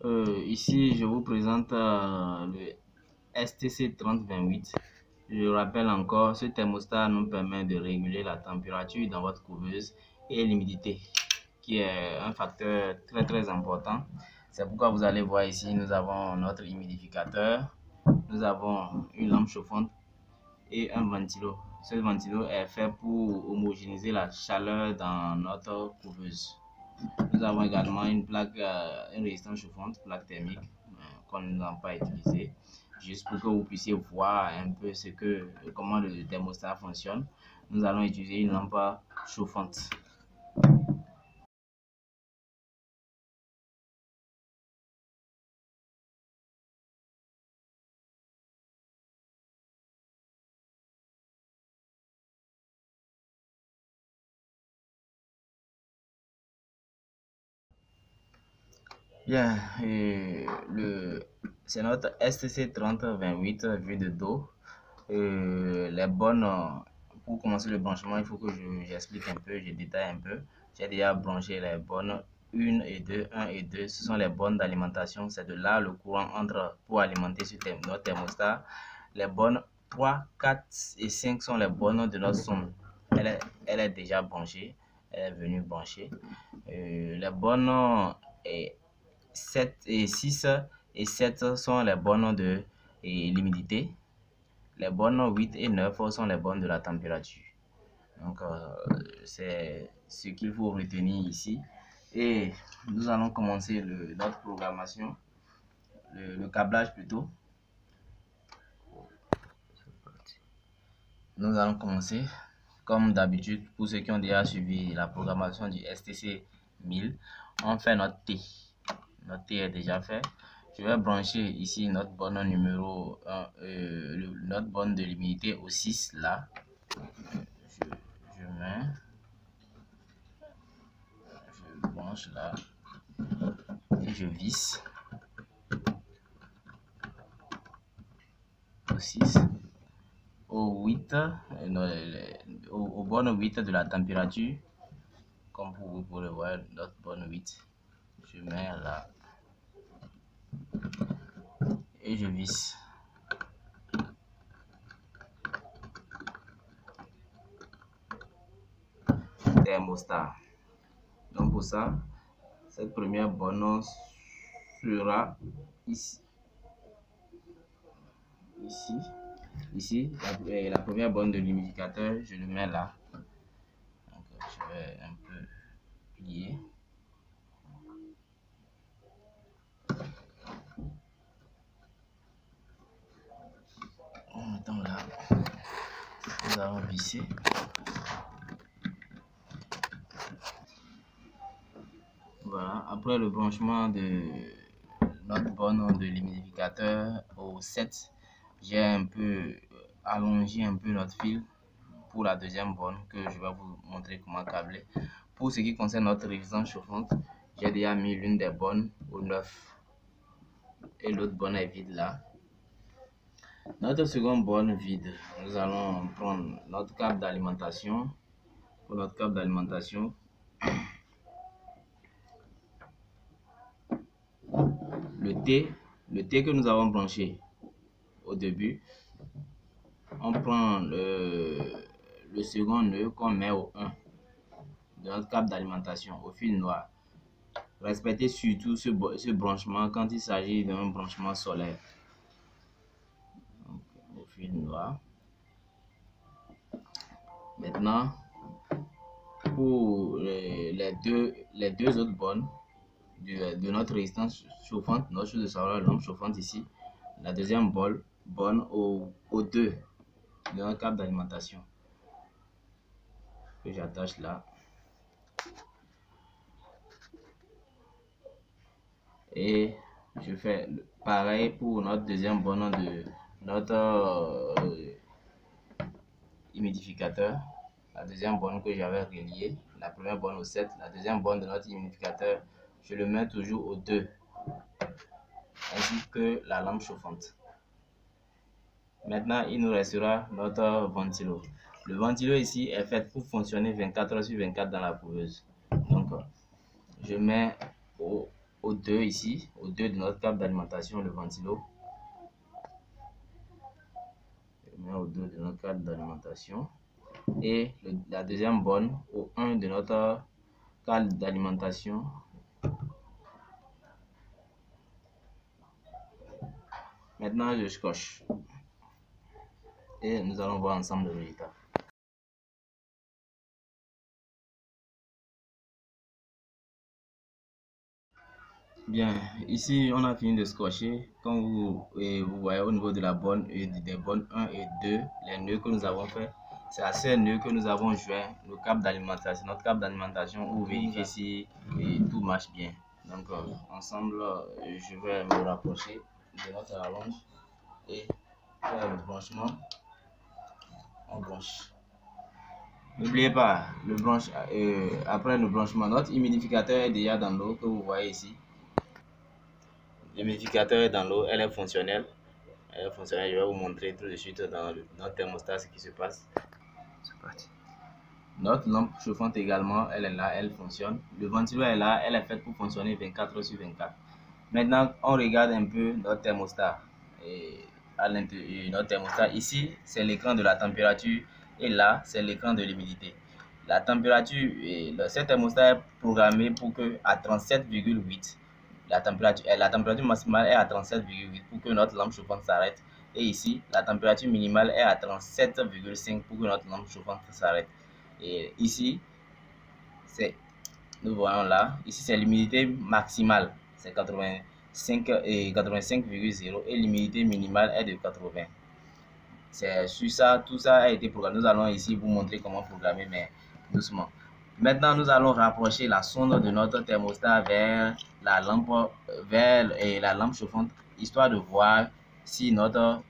Ici, je vous présente le STC 3028. Je rappelle encore, ce thermostat nous permet de réguler la température dans votre couveuse et l'humidité, qui est un facteur très important. C'est pourquoi vous allez voir ici, nous avons notre humidificateur, nous avons une lampe chauffante et un ventilo. Ce ventilo est fait pour homogénéiser la chaleur dans notre couveuse. Nous avons également une plaque, une résistance chauffante, plaque thermique, qu'on n'a pas utilisée, juste pour que vous puissiez voir un peu comment le thermostat fonctionne. Nous allons utiliser une lampe chauffante. Bien, c'est notre STC 3028 vue de dos. Les bonnes, pour commencer le branchement, il faut que j'explique un peu, je détaille un peu. J'ai déjà branché les bonnes 1 et 2, 1 et 2, ce sont les bonnes d'alimentation. C'est de là le courant entre pour alimenter notre thermostat. Les bonnes 3, 4 et 5 sont les bonnes de notre sonde. Elle est déjà branchée, elle est venue brancher. Les bonnes 7 et 6 et 7 sont les bonnes de l'humidité. Les bonnes 8 et 9 sont les bonnes de la température. Donc, c'est ce qu'il faut retenir ici. Et nous allons commencer notre programmation, le câblage plutôt. Nous allons commencer, comme d'habitude, pour ceux qui ont déjà suivi la programmation du STC 1000, on fait notre T. Notre T est déjà fait. Je vais brancher ici notre bonne numéro 1, notre bonne de l'humidité au 6 là. Je branche là et je visse au 6, au 8, au bonne 8 de la température, comme vous pouvez le voir, notre bonne 8. Je mets là et je visse. Thermostat. Donc pour ça, cette première bonne sera ici. Ici, la première bonne de l'humidificateur, je le mets là. Donc, je vais un peu plier. En mettant là, nous allons visser. Voilà, après le branchement de notre bonne de l'humidificateur au 7, j'ai un peu allongé un peu notre fil pour la deuxième bonne que je vais vous montrer comment câbler. Pour ce qui concerne notre résistance chauffante, j'ai déjà mis l'une des bonnes au 9 et l'autre bonne est vide là. Notre seconde bonne vide, nous allons prendre notre câble d'alimentation. Pour notre câble d'alimentation, le T que nous avons branché au début, on prend le second nœud qu'on met au 1 de notre câble d'alimentation au fil noir. Respectez surtout ce branchement quand il s'agit d'un branchement solaire. Donc, au fil noir. Maintenant, pour les deux autres bonnes de notre résistance chauffante, notre chose de savoir, lampe chauffante ici, la deuxième bonne au 2 de notre câble d'alimentation que j'attache là. Et je fais pareil pour notre deuxième bonne de notre humidificateur. La deuxième bonne que j'avais reliée, la première bonne au 7, la deuxième bonne de notre humidificateur, je le mets toujours au 2, ainsi que la lampe chauffante. Maintenant, il nous restera notre ventilo. Le ventilo ici est fait pour fonctionner 24 heures sur 24 dans la couveuse. Donc, je mets au au 2 ici, au 2 de notre câble d'alimentation, le ventilo. Je mets au 2 de notre câble d'alimentation. Et la deuxième borne au 1 de notre câble d'alimentation. Maintenant, je scotche. Et nous allons voir ensemble le résultat. Bien, ici on a fini de scotcher. Comme vous voyez au niveau de la borne et des bornes 1 et 2, les nœuds que nous avons fait, c'est à ces nœuds que nous avons joint le câble d'alimentation, notre câble d'alimentation, pour vérifier si tout marche bien. Donc ensemble, je vais me rapprocher de notre rallonge et faire le branchement. On branche. N'oubliez pas, après le branchement, notre humidificateur est déjà dans l'eau que vous voyez ici. L'humidificateur est dans l'eau, elle est fonctionnelle. Elle est fonctionnelle. Je vais vous montrer tout de suite dans notre thermostat ce qui se passe. C'est parti. Notre lampe chauffante également, elle est là, elle fonctionne. Le ventilo est là, elle est faite pour fonctionner 24 heures sur 24. Maintenant, on regarde un peu notre thermostat. À l'intérieur, notre thermostat, ici, c'est l'écran de la température et là, c'est l'écran de l'humidité. La température, ce thermostat est programmé pour que à 37,8. La température maximale est à 37,8 pour que notre lampe chauffante s'arrête. Et ici, la température minimale est à 37,5 pour que notre lampe chauffante s'arrête. Et ici, nous voyons là, ici c'est l'humidité maximale, c'est 85,0 et l'humidité minimale est de 80. C'est sur ça, tout ça a été programmé. Nous allons ici vous montrer comment programmer, mais doucement. Maintenant, nous allons rapprocher la sonde de notre thermostat vers la lampe chauffante, histoire de voir si notre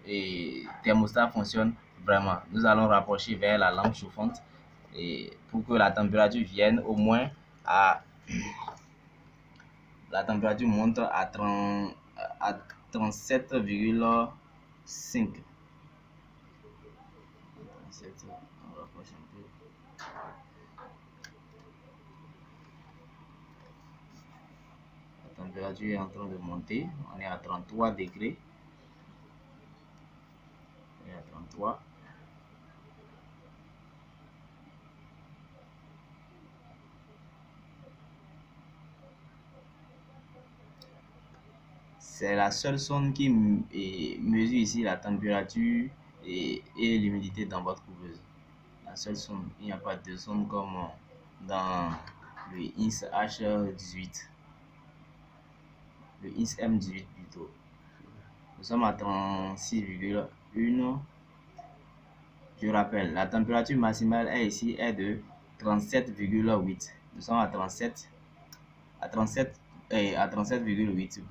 thermostat fonctionne vraiment. Nous allons rapprocher vers la lampe chauffante pour que la température vienne au moins à... La température monte à 37,5. On rapproche un peu. La température est en train de monter. On est à 33 degrés. On est à 33. C'est la seule sonde qui mesure ici la température et l'humidité dans votre couveuse. La seule sonde. Il n'y a pas de sonde comme dans le INS H18. Le INS M18 plutôt. Nous sommes à 36,1. Je rappelle, la température maximale est ici est de 37,8. Nous sommes à 37,8.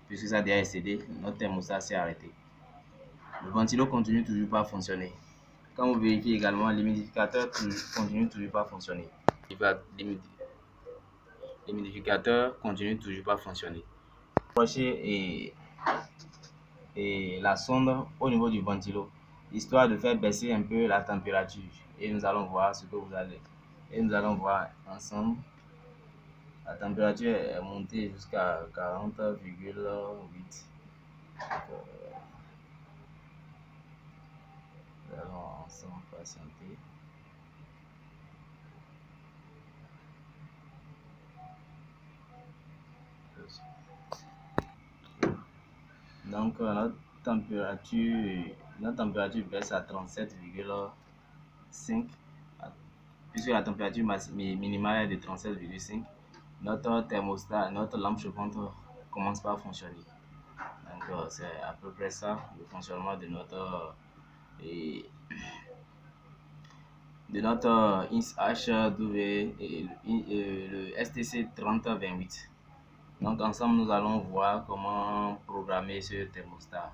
Puisque ça a déjà excédé, notre thermostat s'est arrêté. Le ventilo continue toujours pas à fonctionner. Quand vous vérifiez également, l'humidificateur continue toujours pas à fonctionner. L'humidificateur continue toujours pas à fonctionner. Approchez la sonde au niveau du ventilo, histoire de faire baisser un peu la température. Et nous allons voir ce que vous allez. Et nous allons voir ensemble. La température est montée jusqu'à 40,8. Nous allons ensemble patienter. Donc notre température baisse à 37,5, puisque la température minimale est de 37,5. Notre thermostat, notre lampe chauffante commence pas à fonctionner. Donc c'est à peu près ça le fonctionnement de notre INS HW et le STC 3028. Donc ensemble nous allons voir comment programmer ce thermostat.